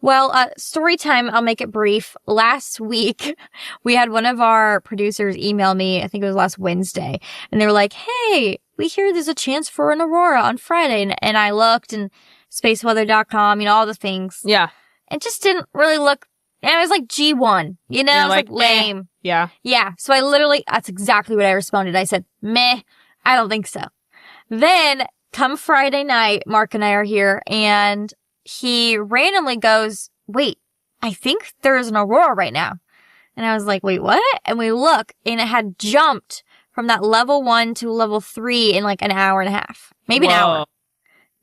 Well, story time, I'll make it brief. Last week, we had one of our producers email me, I think it was last Wednesday, and they were like, hey, we hear there's a chance for an Aurora on Friday. And I looked and spaceweather.com, all the things. Yeah. It just didn't really look, and it was like G1, it was like lame. Yeah. Yeah. So that's exactly what I responded. I said, meh, I don't think so. Then come Friday night, Mark and I are here, and he randomly goes, wait, I think there's an Aurora right now. And I was like, wait, what? And we look, and it had jumped from that level 1 to level 3 in like an hour and a half. Maybe an hour.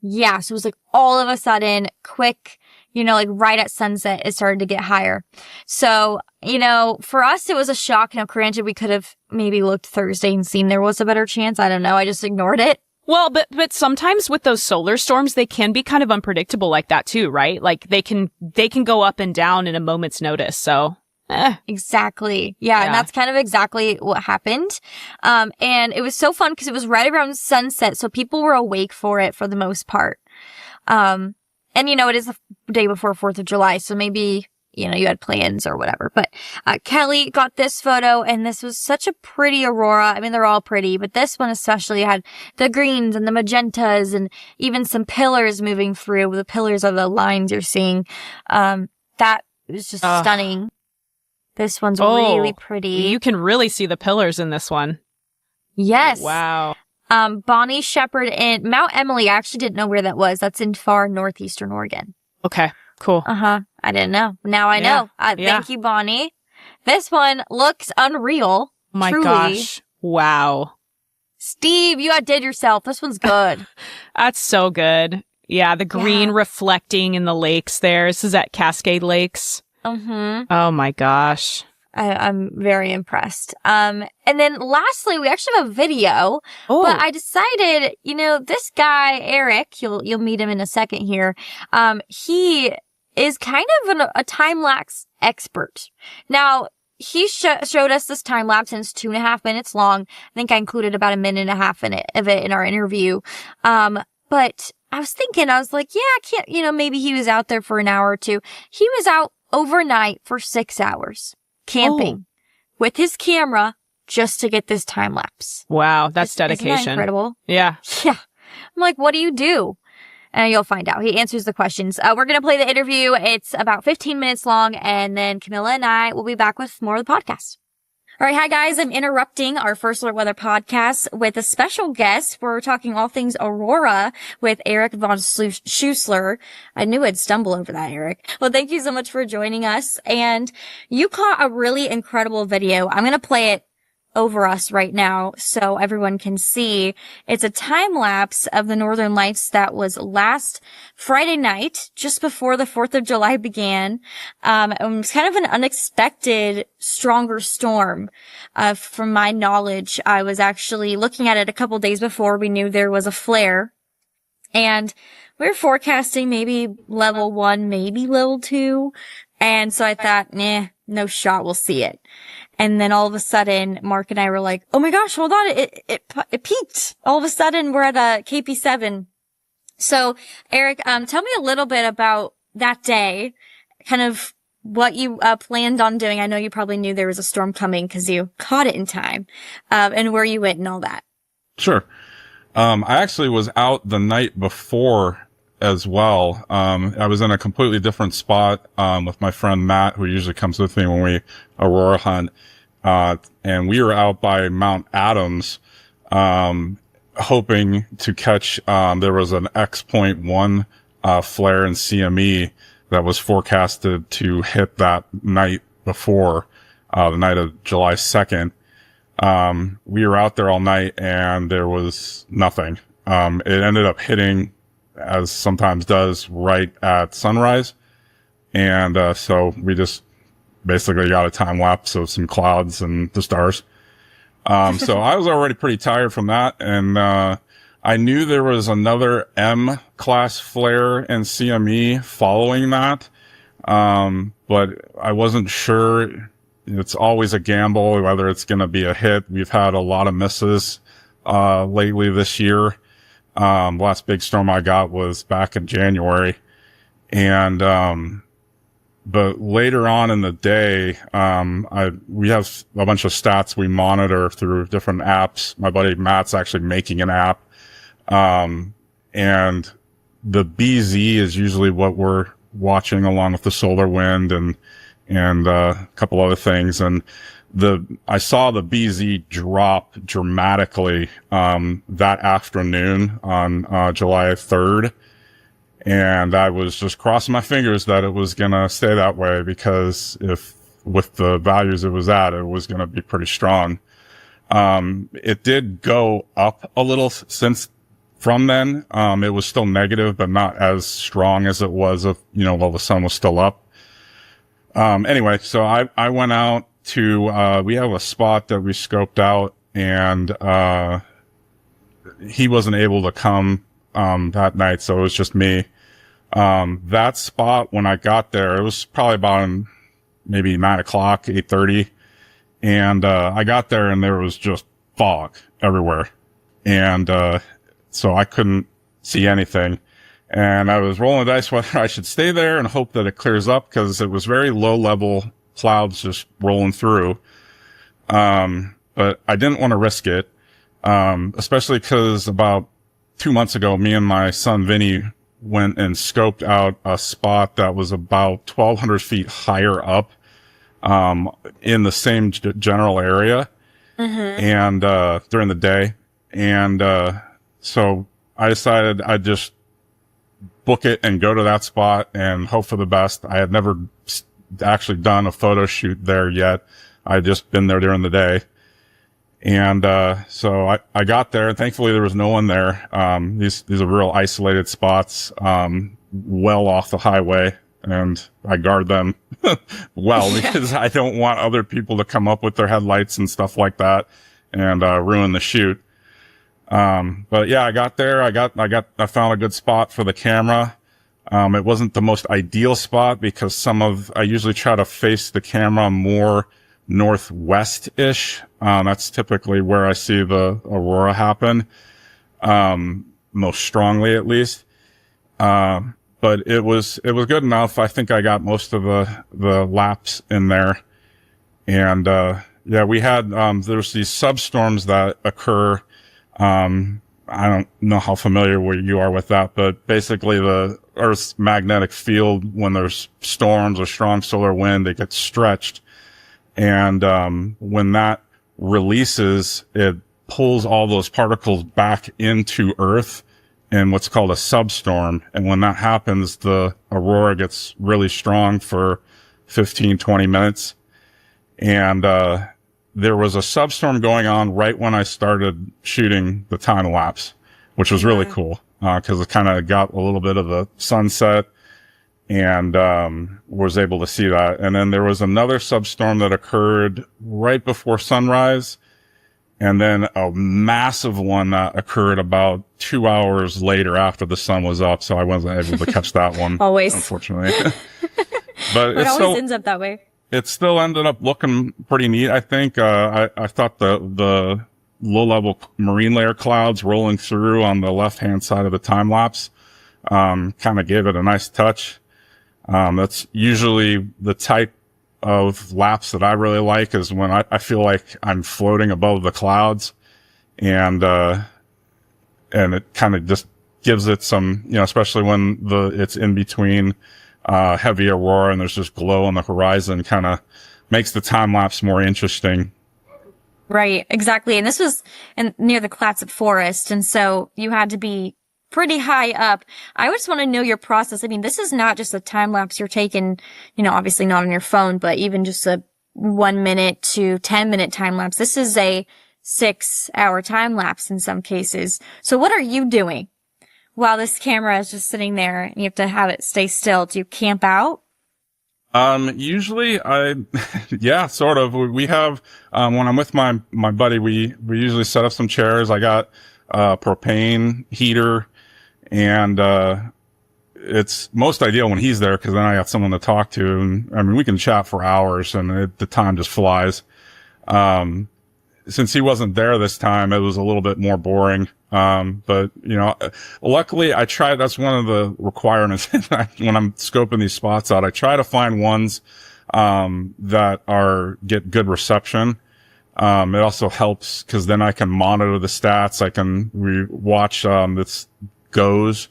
Yeah, so it was like all of a sudden, quick, like right at sunset, it started to get higher. So, for us, it was a shock. Now, granted, we could have maybe looked Thursday and seen there was a better chance. I don't know. I just ignored it. Well, but sometimes with those solar storms, they can be kind of unpredictable like that too, right? Like they can go up and down in a moment's notice. So, Exactly. Yeah. And that's kind of exactly what happened. And it was so fun because it was right around sunset. So people were awake for it for the most part. And it is the day before 4th of July. So maybe, you had plans or whatever. But Kelly got this photo, and this was such a pretty Aurora. I mean, they're all pretty, but this one especially had the greens and the magentas and even some pillars moving through. The pillars are the lines you're seeing. That was just stunning. This one's really pretty. You can really see the pillars in this one. Yes. Wow. Bonnie Shepherd in Mount Emily. I actually didn't know where that was. That's in far northeastern Oregon. Okay. Cool. I didn't know. Now I know. Thank you, Bonnie. This one looks unreal. My truly. gosh. Wow. Steve, you outdid yourself. This one's good. That's so good. Yeah, the green reflecting in the lakes there. This is at Cascade Lakes. Oh my gosh. I'm very impressed. And then lastly, we actually have a video, but I decided, this guy, Eric, you'll meet him in a second here. He is kind of a time-lapse expert. Now, he showed us this time lapse, and it's 2.5 minutes long. I think I included about 1.5 minutes of it in our interview. But I was like, yeah, I can't, maybe he was out there for an hour or two. He was out overnight for 6 hours camping with his camera just to get this time lapse. Wow, that's dedication. Isn't that incredible? Yeah. Yeah. I'm like, what do you do? And you'll find out. He answers the questions. We're going to play the interview. It's about 15 minutes long, and then Camilla and I will be back with more of the podcast. All right. Hi, guys. I'm interrupting our First Alert Weather podcast with a special guest. We're talking all things Aurora with Eric von Schussler. I knew I'd stumble over that, Eric. Well, thank you so much for joining us. And you caught a really incredible video. I'm going to play it over us right now so everyone can see. It's a time lapse of the Northern Lights that was last Friday night, just before the 4th of July began. It was kind of an unexpected, stronger storm. From my knowledge, I was actually looking at it a couple days before we knew there was a flare. And we were forecasting maybe level 1, maybe level 2. And so I thought, no shot, we'll see it. And then all of a sudden, Mark and I were like, oh my gosh, hold on, it peaked. All of a sudden, we're at a KP7. So, Eric, tell me a little bit about that day, kind of what you planned on doing. I know you probably knew there was a storm coming because you caught it in time, and where you went and all that. Sure. I actually was out the night before as well. I was in a completely different spot, with my friend Matt, who usually comes with me when we Aurora hunt. And we were out by Mount Adams, hoping to catch, there was an X.1, flare in CME that was forecasted to hit that night before, the night of July 2nd. We were out there all night and there was nothing. It ended up hitting, as sometimes does, right at sunrise. And so we just basically got a time lapse of some clouds and the stars. So I was already pretty tired from that. And I knew there was another M class flare in CME following that. But I wasn't sure. It's always a gamble whether it's going to be a hit. We've had a lot of misses lately this year. Last big storm I got was back in January. And but later on in the day, we have a bunch of stats we monitor through different apps. My buddy Matt's actually making an app. And the BZ is usually what we're watching along with the solar wind and a couple other things. And I saw the BZ drop dramatically, that afternoon on, July 3rd. And I was just crossing my fingers that it was going to stay that way, because if with the values it was at, it was going to be pretty strong. It did go up a little since from then. It was still negative, but not as strong as it was while the sun was still up. Anyway, so I went out to, we have a spot that we scoped out, and, he wasn't able to come, that night. So it was just me. That spot, when I got there, it was probably about maybe 9:00, 8:30. And, I got there and there was just fog everywhere. And, so I couldn't see anything. And I was rolling the dice whether I should stay there and hope that it clears up, because it was very low level clouds just rolling through. But I didn't want to risk it. Especially because about 2 months ago, me and my son Vinny went and scoped out a spot that was about 1,200 feet higher up, in the same general area. And, during the day. And, so I decided I'd just book it and go to that spot and hope for the best. I had never actually done a photo shoot there yet. I had just been there during the day. And, so I got there, and thankfully there was no one there. These are real isolated spots, well off the highway, and I guard them well, because I don't want other people to come up with their headlights and stuff like that and, ruin the shoot. But yeah, I got there. I found a good spot for the camera. It wasn't the most ideal spot, because I usually try to face the camera more northwest-ish. That's typically where I see the aurora happen, most strongly at least. But it was good enough. I think I got most of the laps in there. And, yeah, we had, there's these substorms that occur. I don't know how familiar you are with that, but basically the Earth's magnetic field, when there's storms or strong solar wind, it gets stretched. And, when that releases, it pulls all those particles back into Earth in what's called a substorm. And when that happens, the aurora gets really strong for 15, 20 minutes. And, there was a substorm going on right when I started shooting the time lapse, which was really cool, cause it kind of got a little bit of the sunset, and, was able to see that. And then there was another substorm that occurred right before sunrise, and then a massive one that occurred about 2 hours later after the sun was up. So I wasn't able to catch that one. Always. Unfortunately. But it always ends up that way. It still ended up looking pretty neat, I think. I thought the low-level marine layer clouds rolling through on the left-hand side of the time lapse, kind of gave it a nice touch. That's usually the type of lapse that I really like, is when I feel like I'm floating above the clouds, and it kind of just gives it some, especially when it's in between heavy aurora and there's just glow on the horizon, kind of makes the time lapse more interesting. Right, exactly. And this was near the Clatsop Forest, and so you had to be pretty high up. I just want to know your process. I mean, this is not just a time lapse you're taking, obviously not on your phone, but even just a 1 minute to 10-minute time lapse. This is a 6-hour time lapse in some cases. So what are you doing while this camera is just sitting there and you have to have it stay still? Do you camp out? Usually yeah, sort of. We have, when I'm with my buddy, we usually set up some chairs. I got a propane heater, and, it's most ideal when he's there, cause then I got someone to talk to. And I mean, we can chat for hours, and the time just flies. since he wasn't there this time, it was a little bit more boring. But you know, luckily I tried, that's one of the requirements when I'm scoping these spots out. I try to find ones, that get good reception. It also helps because then I can monitor the stats. We watch, this GOES,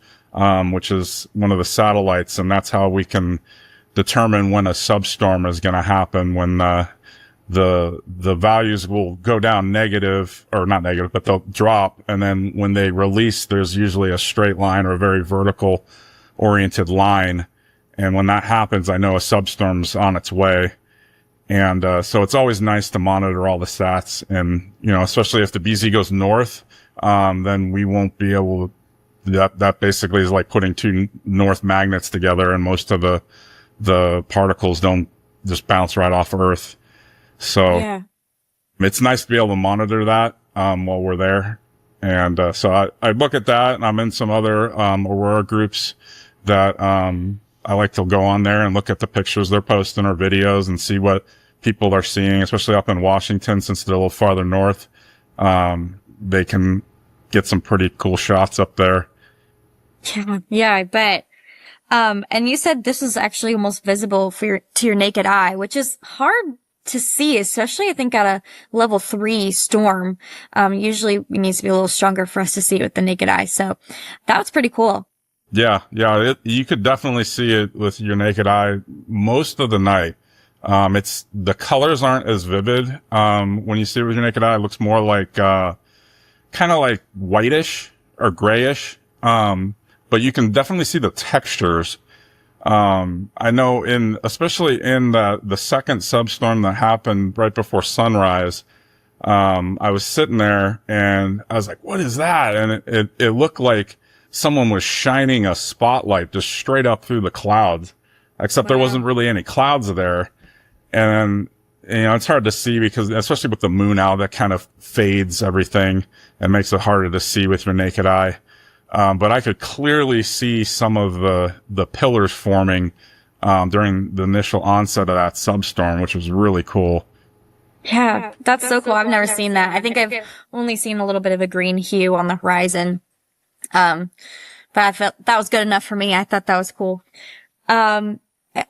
which is one of the satellites, and that's how we can determine when a substorm is going to happen, when, the values will go down negative, or not negative, but they'll drop. And then when they release, there's usually a straight line or a very vertical oriented line. And when that happens, I know a substorm's on its way. And, so it's always nice to monitor all the stats. And, you know, especially if the BZ goes north, then we won't be able to, that basically is like putting two north magnets together, and most of the particles don't just bounce right off Earth. So it's nice to be able to monitor that, while we're there. And, so I look at that, and I'm in some other, Aurora groups that, I like to go on there and look at the pictures they're posting or videos and see what people are seeing, especially up in Washington, since they're a little farther north. They can get some pretty cool shots up there. Yeah, I bet. And you said this is actually almost visible to your naked eye, which is hard to see, especially I think at a level 3 storm. Usually it needs to be a little stronger for us to see it with the naked eye. So that was pretty cool. Yeah. You could definitely see it with your naked eye most of the night. The colors aren't as vivid. When you see it with your naked eye, it looks more like, kind of like whitish or grayish. But you can definitely see the textures. I know especially in the second substorm that happened right before sunrise, I was sitting there and I was like, what is that? And it looked like someone was shining a spotlight just straight up through the clouds, except there wasn't really any clouds there. And, you know, it's hard to see because, especially with the moon out, that kind of fades everything and makes it harder to see with your naked eye. But I could clearly see some of the pillars forming, during the initial onset of that substorm, which was really cool. Yeah, that's so cool. I've never seen that. I think I've only seen a little bit of a green hue on the horizon. But I felt that was good enough for me. I thought that was cool.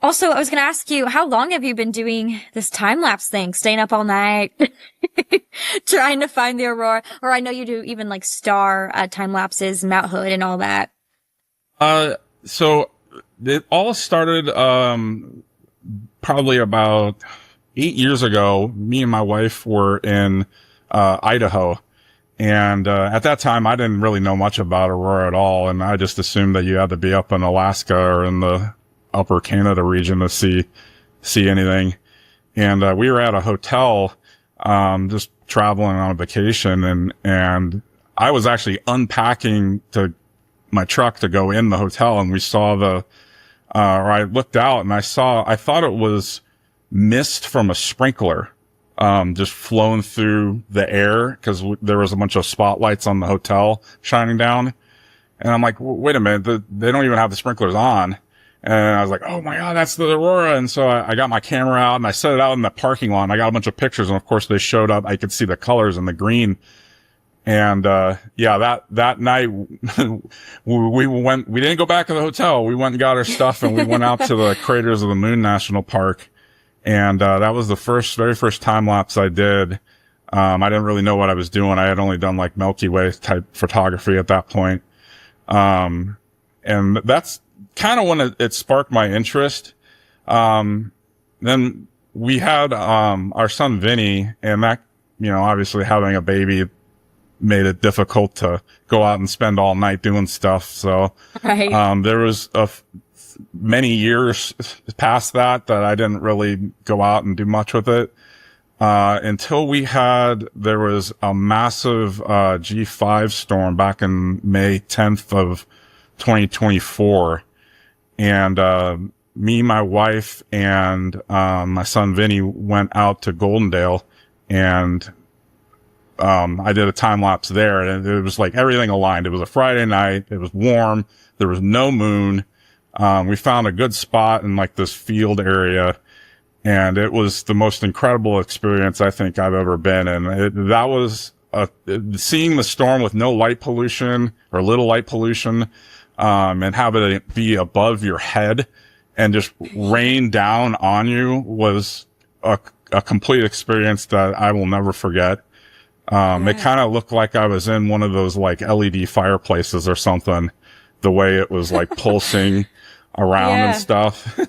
Also, I was going to ask you, how long have you been doing this time-lapse thing? Staying up all night, trying to find the aurora? Or I know you do even like star time-lapses, Mount Hood and all that. So it all started, probably about 8 years ago. Me and my wife were in, Idaho. And, at that time, I didn't really know much about Aurora at all. And I just assumed that you had to be up in Alaska or in the upper Canada region to see anything. And, we were at a hotel, just traveling on a vacation. And I was actually unpacking my truck to go in the hotel. And we saw or I looked out and I thought it was mist from a sprinkler. Just flowing through the air because there was a bunch of spotlights on the hotel shining down. And I'm like, wait a minute, they don't even have the sprinklers on. And I was like, oh my God, that's the Aurora. And so I got my camera out and I set it out in the parking lot and I got a bunch of pictures. And of course they showed up. I could see the colors and the green. And, yeah, that night we didn't go back to the hotel. We went and got our stuff and we went out to the Craters of the Moon National Park. And, that was the very first time lapse I did. I didn't really know what I was doing. I had only done like Milky Way type photography at that point. And that's kind of when it sparked my interest. Then we had, our son Vinny, and that, you know, obviously having a baby made it difficult to go out and spend all night doing stuff. So, there was many years past that I didn't really go out and do much with it. Until there was a massive, G5 storm back in May 10th of 2024. And, me, my wife, and, my son Vinny went out to Goldendale and, I did a time lapse there and it was like everything aligned. It was a Friday night. It was warm. There was no moon. We found a good spot in like this field area And it was the most incredible experience I think I've ever been in. That was seeing the storm with no light pollution or little light pollution, and have it be above your head and just rain down on you was a complete experience that I will never forget. It kind of looked like I was in one of those like LED fireplaces or something, the way it was like pulsing around and stuff.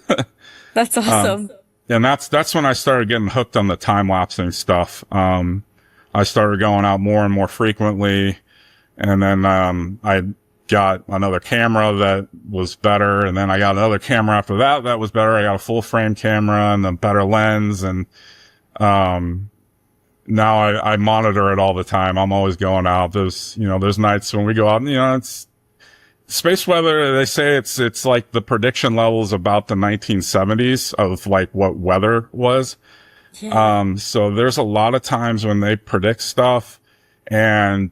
That's awesome. And that's when I started getting hooked on the time-lapsing stuff. I started going out more and more frequently. And then, I got another camera that was better. And then I got another camera after that was better. I got a full frame camera and a better lens. And, now I monitor it all the time. I'm always going out. There's nights when we go out and, it's space weather. They say it's like the prediction levels about the 1970s of like what weather was. Yeah. So there's a lot of times when they predict stuff and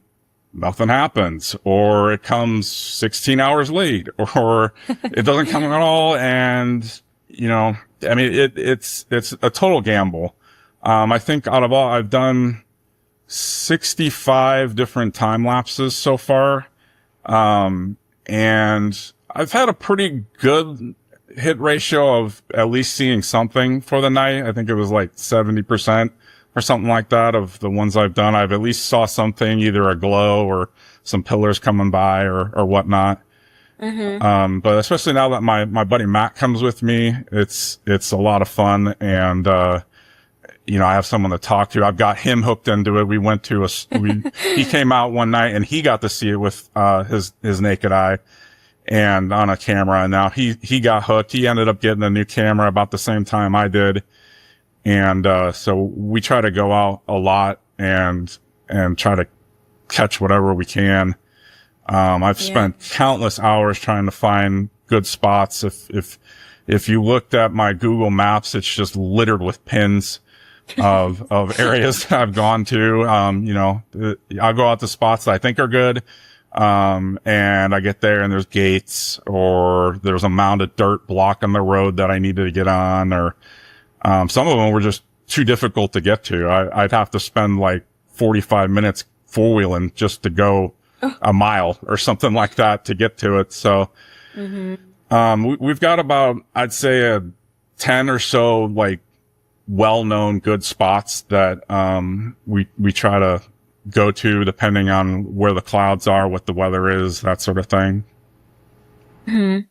nothing happens, or it comes 16 hours late, or it doesn't come at all. And, I mean, it's a total gamble. I think out of all, I've done 65 different time lapses so far. And I've had a pretty good hit ratio of at least seeing something for the night. I think it was like 70% or something like that of the ones I've done. I've at least saw something, either a glow or some pillars coming by or whatnot. Mm-hmm. But especially now that my buddy Matt comes with me, it's a lot of fun. And, I have someone to talk to. I've got him hooked into it. We went to he came out one night and he got to see it with, his naked eye and on a camera. And now he got hooked. He ended up getting a new camera about the same time I did. And, so we try to go out a lot and try to catch whatever we can. I've spent countless hours trying to find good spots. If you looked at my Google Maps, it's just littered with pins of areas that I've gone to. I'll go out to spots that I think are good. And I get there and there's gates, or there's a mound of dirt blocking the road that I needed to get on, or, some of them were just too difficult to get to. I'd have to spend like 45 minutes four-wheeling just to go a mile or something like that to get to it. So, we've got about, I'd say 10 or so, like, well-known good spots that, we try to go to depending on where the clouds are, what the weather is, that sort of thing. And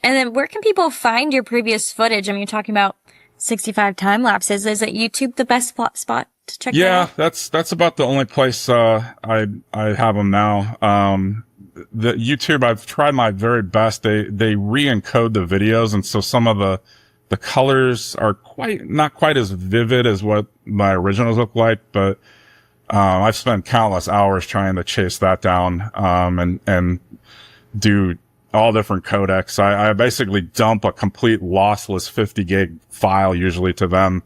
then where can people find your previous footage? I mean, you're talking about 65 time lapses. Is it YouTube the best spot to check that out? Yeah, that's about the only place, I have them now. The YouTube, I've tried my very best. They re-encode the videos. And so some of the colors are not quite as vivid as what my originals look like, but, I've spent countless hours trying to chase that down, and do all different codecs. I basically dump a complete lossless 50 gig file usually to them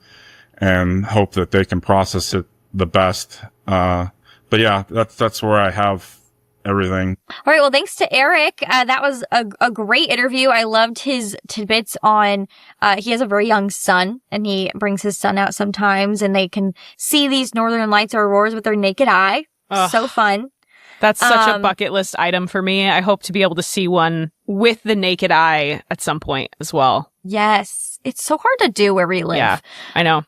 and hope that they can process it the best. But yeah, that's where I have everything. All right. Well, thanks to Eric. That was a great interview. I loved his tidbits on, he has a very young son and he brings his son out sometimes and they can see these northern lights or auroras with their naked eye. So fun. That's such a bucket list item for me. I hope to be able to see one with the naked eye at some point as well. Yes. It's so hard to do where we live. Yeah, I know.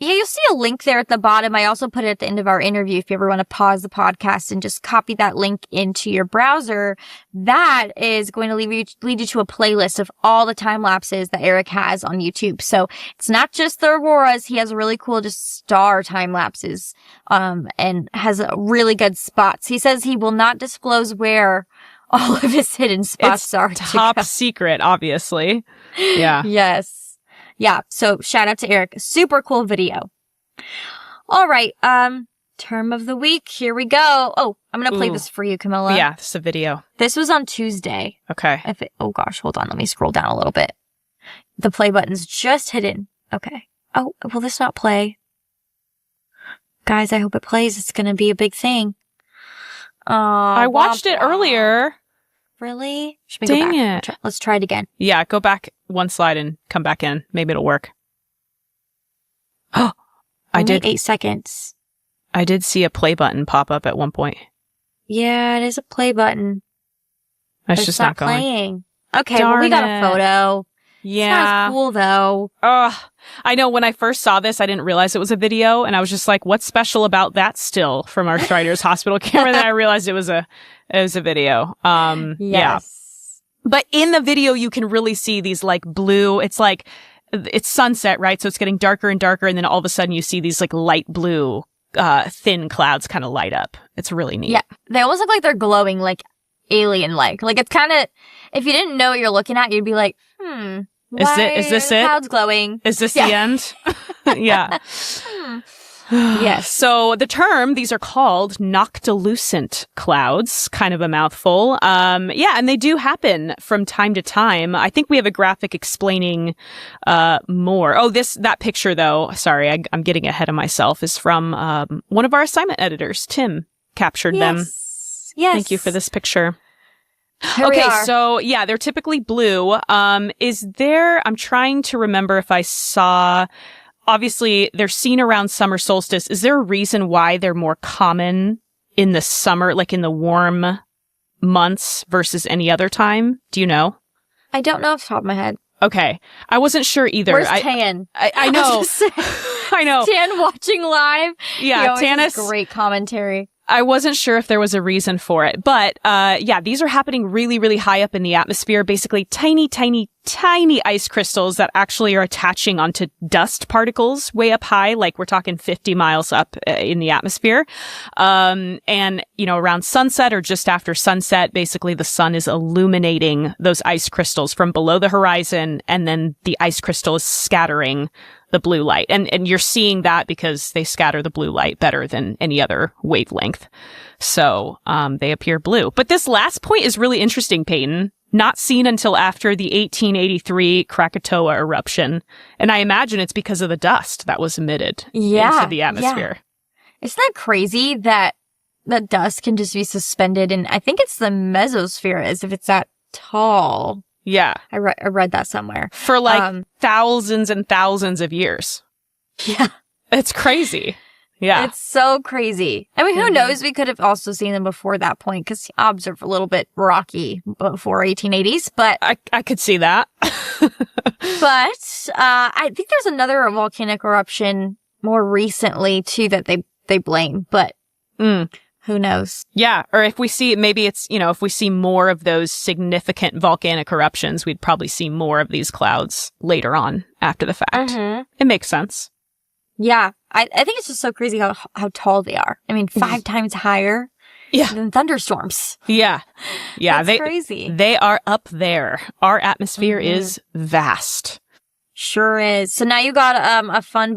Yeah, you'll see a link there at the bottom. I also put it at the end of our interview. If you ever want to pause the podcast and just copy that link into your browser, that is going to lead you to a playlist of all the time lapses that Eric has on YouTube. So it's not just the auroras. He has really cool just star time lapses, and has really good spots. He says he will not disclose where all of his hidden spots are. Top secret, obviously. Yeah. Yes. Yeah, so shout out to Eric. Super cool video. All right, term of the week. Here we go. Oh, I'm going to play this for you, Camilla. Yeah, this is a video. This was on Tuesday. Okay. Oh gosh, hold on. Let me scroll down a little bit. The play button's just hidden. Okay. Oh, will this not play? Guys, I hope it plays. It's going to be a big thing. I watched it earlier. Really? Dang it. Let's try it again. Yeah, go back one slide and come back in. Maybe it'll work. Only 8 seconds. I did see a play button pop up at one point. Yeah, it is a play button. It's just not going. playing. Okay, Darn well, we got it. a photo. Yeah. It's not cool, though. Ugh. I know when I first saw this, I didn't realize it was a video, and I was just like, what's special about that still from our Strider's hospital camera? Then I realized it was a video. Yes. Yeah. But in the video, you can really see these like blue, it's sunset, right? So it's getting darker and darker, and then all of a sudden you see these like light blue, thin clouds kind of light up. It's really neat. Yeah. They almost look like they're glowing, like alien-like. Like, it's kind of, if you didn't know what you're looking at, you'd be like, Is this it? Clouds glowing. Is this the end? Yeah. Yes. So these are called noctilucent clouds, kind of a mouthful. Yeah, and they do happen from time to time. I think we have a graphic explaining more. Oh, that picture though, sorry, I'm getting ahead of myself, is from one of our assignment editors, Tim, captured them. Yes. Thank you for this picture. Here we Okay, are. so yeah, they're typically blue. I'm trying to remember if I saw, obviously they're seen around summer solstice. Is there a reason why they're more common in the summer, like in the warm months versus any other time? Do you know? I don't know off the top of my head. Okay. I wasn't sure either. Where's Tan? I know. I know. Tan watching live. Yeah, Tan Tannis. Great commentary. I wasn't sure if there was a reason for it, but yeah, these are happening really, really high up in the atmosphere. Basically, tiny, tiny, tiny ice crystals that actually are attaching onto dust particles way up high, like we're talking 50 miles up in the atmosphere. And around sunset or just after sunset, basically the sun is illuminating those ice crystals from below the horizon, and then the ice crystal is scattering the blue light. And you're seeing that because they scatter the blue light better than any other wavelength. So, they appear blue. But this last point is really interesting, Peyton. Not seen until after the 1883 Krakatoa eruption. And I imagine it's because of the dust that was emitted into the atmosphere. Yeah. Isn't that crazy that the dust can just be suspended in, I think it's the mesosphere, as if it's that tall. Yeah. I read that somewhere. For like thousands and thousands of years. Yeah. It's crazy. Yeah. It's so crazy. I mean, who knows? We could have also seen them before that point, because the odds are a little bit rocky before 1880s, but I could see that. But I think there's another volcanic eruption more recently too that they blame, but who knows? Yeah, or if we see, maybe it's, if we see more of those significant volcanic eruptions, we'd probably see more of these clouds later on after the fact. It makes sense. Yeah, I think it's just so crazy how tall they are. I mean, 5 times higher than thunderstorms. Yeah. Yeah, That's crazy. They are up there. Our atmosphere is vast. Sure is. So now you got a fun